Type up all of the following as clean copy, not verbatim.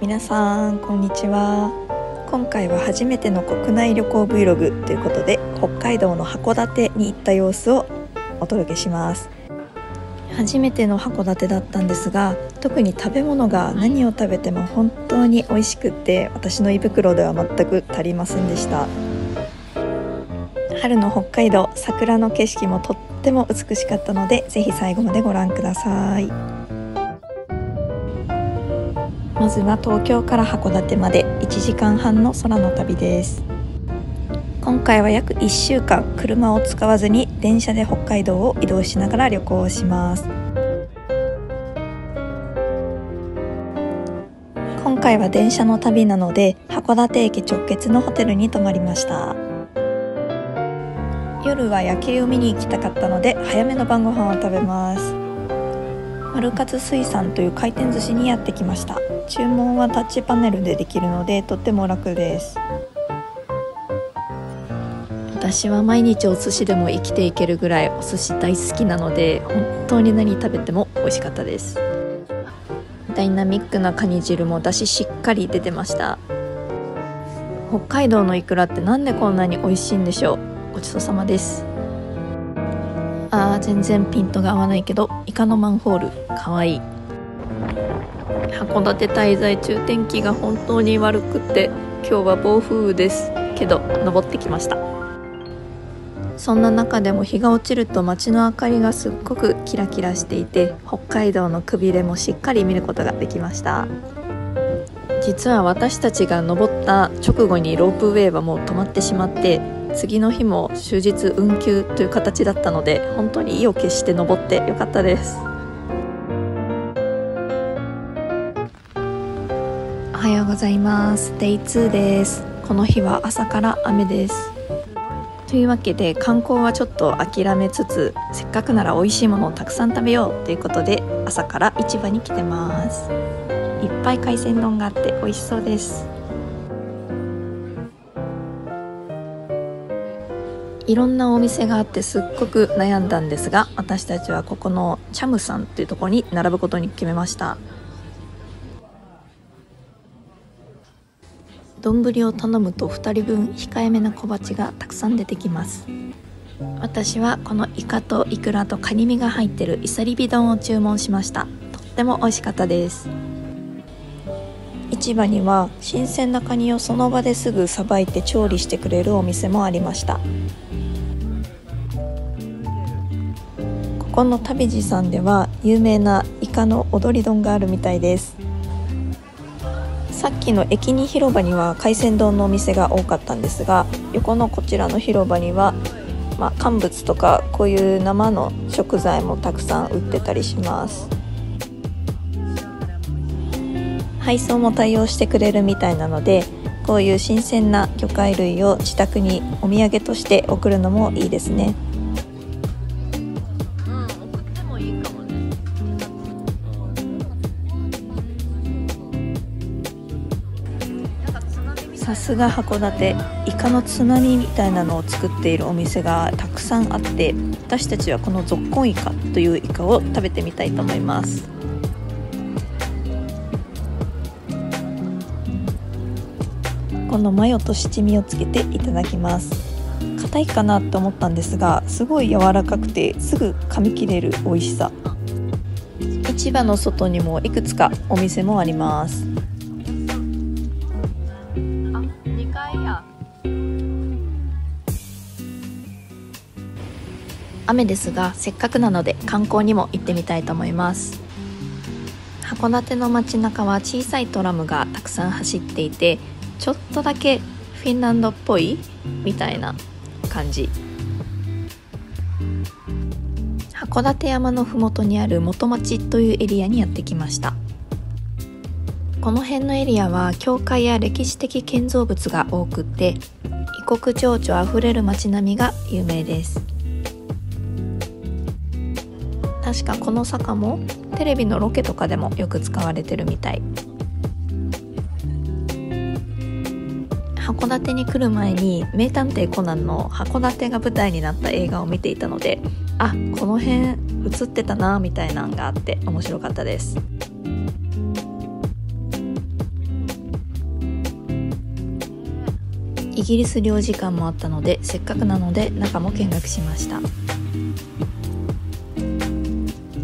皆さんこんにちは。今回は初めての国内旅行 Vlog ということで、北海道の函館に行った様子をお届けします。初めての函館だったんですが、特に食べ物が何を食べても本当に美味しくって、私の胃袋では全く足りませんでした。春の北海道、桜の景色もとっても美しかったので、ぜひ最後までご覧ください。まずは東京から函館まで1時間半の空の旅です。今回は約1週間車を使わずに電車で北海道を移動しながら旅行をします。今回は電車の旅なので、函館駅直結のホテルに泊まりました。夜は夜景を見に行きたかったので、早めの晩ご飯を食べます。マルカツ水産という回転寿司にやってきました。注文はタッチパネルでできるのでとっても楽です。私は毎日お寿司でも生きていけるぐらいお寿司大好きなので、本当に何食べても美味しかったです。ダイナミックなカニ汁もだししっかり出てました。北海道のイクラってなんでこんなに美味しいんでしょう。ごちそうさまです。全然ピントが合わないけど、イカのマンホールかわいい。函館滞在中、天気が本当に悪くって今日は暴風雨ですけど登ってきました。そんな中でも日が落ちると街の明かりがすっごくキラキラしていて、北海道のくびれもしっかり見ることができました。実は私たちが登った直後にロープウェイはもう止まってしまって、次の日も終日運休という形だったので、本当に意を決して登ってよかったです。おはようございます。デイ2です。この日は朝から雨です。というわけで観光はちょっと諦めつつ、せっかくなら美味しいものをたくさん食べようということで、朝から市場に来てます。いっぱい海鮮丼があって美味しそうです。いろんなお店があってすっごく悩んだんですが、私たちはここのチャムさんというところに並ぶことに決めました。丼を頼むと2人分控えめな小鉢がたくさん出てきます。私はこのイカとイクラとカニ身が入ってるイサリビ丼を注文しました。とっても美味しかったです。市場には新鮮なカニをその場ですぐさばいて調理してくれるお店もありました。ここの旅路さんでは有名なイカの踊り丼があるみたいです。さっきの駅に広場には海鮮丼のお店が多かったんですが、横のこちらの広場には、乾物とかこういう生の食材もたくさん売ってたりします。配送も対応してくれるみたいなので、こういう新鮮な魚介類を自宅にお土産として送るのもいいですね。さすが函館、イカのつまみみたいなのを作っているお店がたくさんあって、私たちはこのゾッコンイカというイカを食べてみたいと思います。このマヨと七味をつけていただきます。硬いかなと思ったんですが、すごい柔らかくてすぐ噛み切れる美味しさ。市場の外にもいくつかお店もあります。雨ですが、せっかくなので観光にも行ってみたいと思います。函館の街中は小さいトラムがたくさん走っていて、ちょっとだけフィンランドっぽいみたいな感じ。函館山のふもとにある元町というエリアにやってきました。この辺のエリアは教会や歴史的建造物が多くって、異国情緒あふれる街並みが有名です。確かこの坂もテレビのロケとかでもよく使われてるみたい。函館に来る前に名探偵コナンの函館が舞台になった映画を見ていたので、この辺映ってたなみたいなのがあって面白かったです。イギリス領事館もあったので、せっかくなので中も見学しました。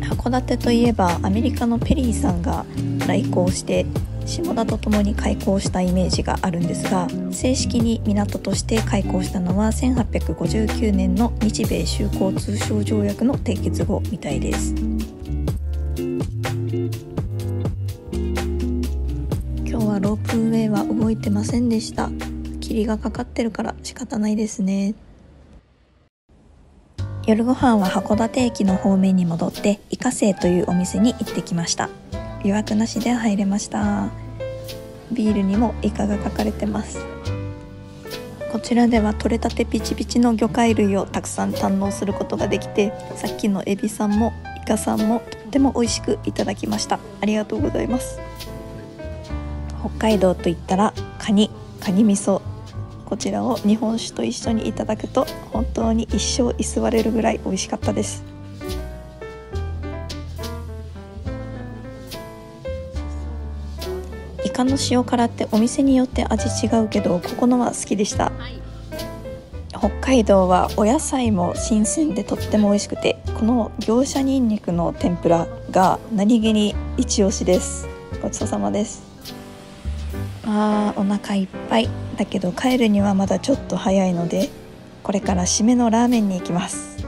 函館といえばアメリカのペリーさんが来航して下田とともに開港したイメージがあるんですが、正式に港として開港したのは1859年の日米修好通商条約の締結後みたいです。今日はロープウェイは動いてませんでした。霧がかかってるから仕方ないですね。夜ご飯は函館駅の方面に戻ってイカセイというお店に行ってきました。予約なしで入れました。ビールにもイカが書かれてます。こちらでは取れたてピチピチの魚介類をたくさん堪能することができて、さっきのエビさんもイカさんもとっても美味しくいただきました。ありがとうございます。北海道といったらカニ味噌、こちらを日本酒と一緒にいただくと本当に一生居座れるぐらい美味しかったです。イカの塩辛ってお店によって味違うけど、ここのは好きでした。北海道はお野菜も新鮮でとっても美味しくて、この業者ニンニクの天ぷらが何気に一押しです。ごちそうさまです。お腹いっぱいだけど帰るにはまだちょっと早いので、これから締めのラーメンに行きます。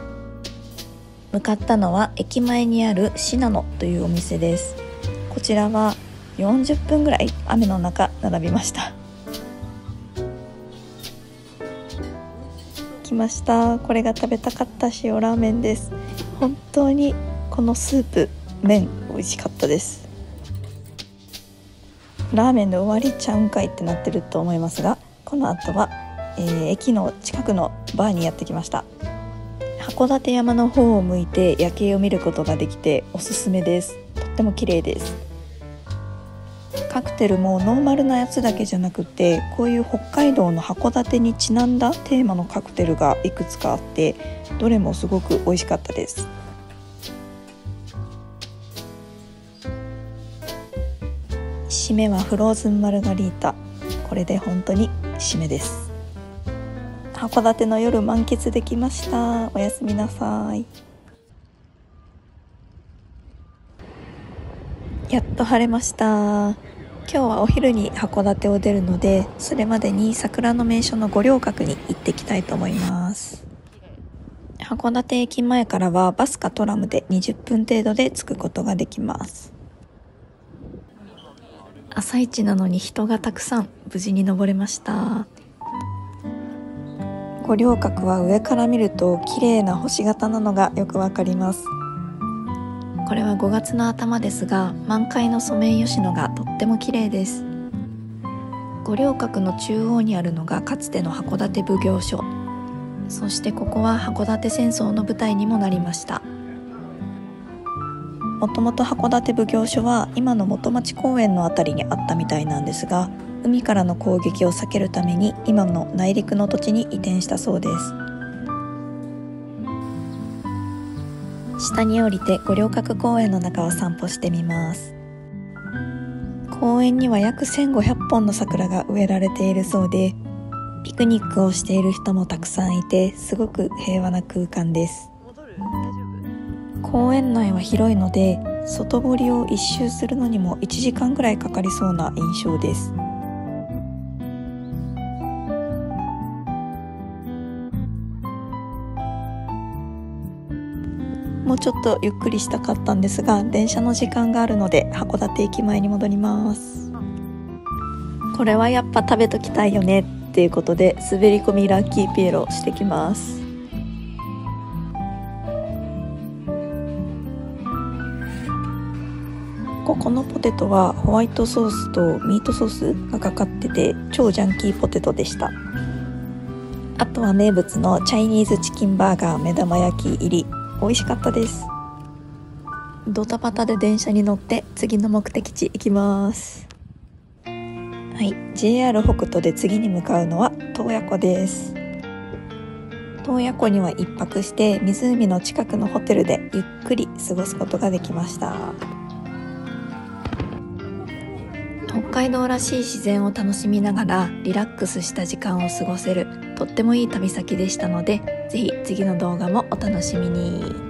向かったのは駅前にあるシナノというお店です。こちらは40分ぐらい雨の中並びました。来ました。これが食べたかった塩ラーメンです。本当にこのスープ麺美味しかったです。ラーメンで終わりちゃうんかいってなってると思いますが、この後は、駅の近くのバーにやってきました。函館山の方を向いて夜景を見ることができておすすめです。とっても綺麗です。カクテルもノーマルなやつだけじゃなくて、こういう北海道の函館にちなんだテーマのカクテルがいくつかあって、どれもすごく美味しかったです。締めはフローズンマルガリータ。これで本当に締めです。函館の夜満喫できました。おやすみなさい。やっと晴れました。今日はお昼に函館を出るので、それまでに桜の名所の五稜郭に行ってきたいと思います。函館駅前からはバスかトラムで20分程度で着くことができます。朝一なのに人がたくさん、無事に登れました。五稜郭は上から見ると綺麗な星形なのがよくわかります。これは5月の頭ですが、満開のソメイヨシノがとっても綺麗です。五稜郭の中央にあるのがかつての函館奉行所、そしてここは函館戦争の舞台にもなりました。もともと函館奉行所は今の元町公園のあたりにあったみたいなんですが、海からの攻撃を避けるために今の内陸の土地に移転したそうです。下に降りて五稜郭公園の中を散歩してみます。公園には約1500本の桜が植えられているそうで、ピクニックをしている人もたくさんいて、すごく平和な空間です。公園内は広いので、外堀を一周するのにも1時間ぐらいかかりそうな印象です。もうちょっとゆっくりしたかったんですが、電車の時間があるので函館駅前に戻ります。これはやっぱ食べときたいよねっていうことで、滑り込みラッキーピエロしてきます。ここのポテトはホワイトソースとミートソースがかかってて、超ジャンキーポテトでした。あとは名物のチャイニーズチキンバーガー目玉焼き入り、美味しかったです。ドタバタで電車に乗って次の目的地行きます。はい、JR 北斗で次に向かうのは洞爺湖です。洞爺湖には一泊して湖の近くのホテルでゆっくり過ごすことができました。洞北海道らしい自然を楽しみながらリラックスした時間を過ごせるとってもいい旅先でしたので、ぜひ次の動画もお楽しみに。